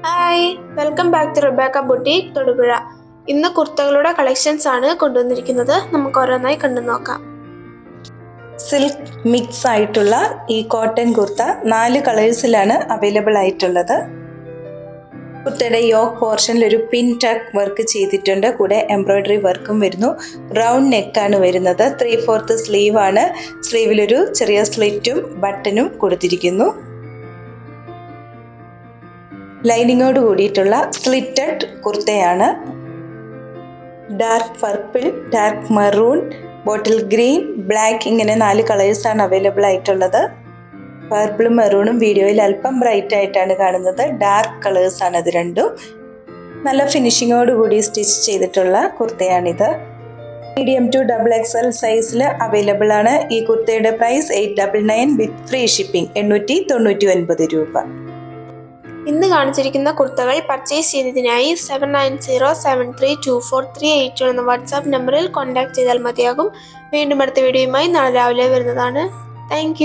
Hi, welcome back to Rebecca boutique Thodupuzha. ഇന്ന് കുർത്തകളുടെ collections ആണ് കൊണ്ടുവന്നിരിക്കുന്നത്. നമുക്ക് ഓരോന്നായി കണ്ടു നോക്കാം. സിൽക്ക് മിക്സ് ആയിട്ടുള്ള ഈ കോട്ടൺ കുർത്ത 4 കളേഴ്സിലാണ് അവൈലബിൾ ആയിട്ടുള്ളത്. കുർത്തയുടെ യോക്ക് പോർഷനിൽ ഒരു പിൻ ടക്ക് വർക്ക് ചെയ്തിട്ടുണ്ട്. കൂടെ എംബ്രോയിഡറി വർക്കും വരുന്നു. റൗണ്ട് നെക്കാണ് വരുന്നത്. 3/4 സ്ലീവ് ആണ്. സ്ലീവിലൊരു ചെറിയ സ്ലിറ്റും ബട്ടനും കൊടുത്തിരിക്കുന്നു. ലൈനിങ്ങോട് കൂടിയിട്ടുള്ള സ്ലിറ്റഡ് കുർത്തയാണ്. Dark purple, dark maroon, bottle green, black ഇങ്ങനെ 4 കളേഴ്സാണ് അവൈലബിൾ ആയിട്ടുള്ളത്. പർപ്പിളും മെറൂണും വീഡിയോയിൽ അല്പം ബ്രൈറ്റ് ആയിട്ടാണ് കാണുന്നത്. ഡാർക്ക് കളേഴ്സാണ് ഇത് രണ്ടും. നല്ല ഫിനിഷിങ്ങോട് കൂടി സ്റ്റിച്ച് ചെയ്തിട്ടുള്ള കുർത്തയാണിത്. മീഡിയം ടു XXL സൈസിൽ അവൈലബിൾ ആണ്. ഈ കുർത്തയുടെ പ്രൈസ് 899 വിത്ത് ഫ്രീ ഷിപ്പിംഗ്, 899 രൂപ. ഇന്ന് കാണിച്ചിരിക്കുന്ന കുർത്തകൾ പർച്ചേസ് ചെയ്യുന്നതിനായി 7907324382 എന്ന വാട്സാപ്പ് നമ്പറിൽ കോൺടാക്ട് ചെയ്താൽ മതിയാകും. വീണ്ടും അടുത്ത വീഡിയോയുമായി നാളെ രാവിലെ വരുന്നതാണ്. താങ്ക്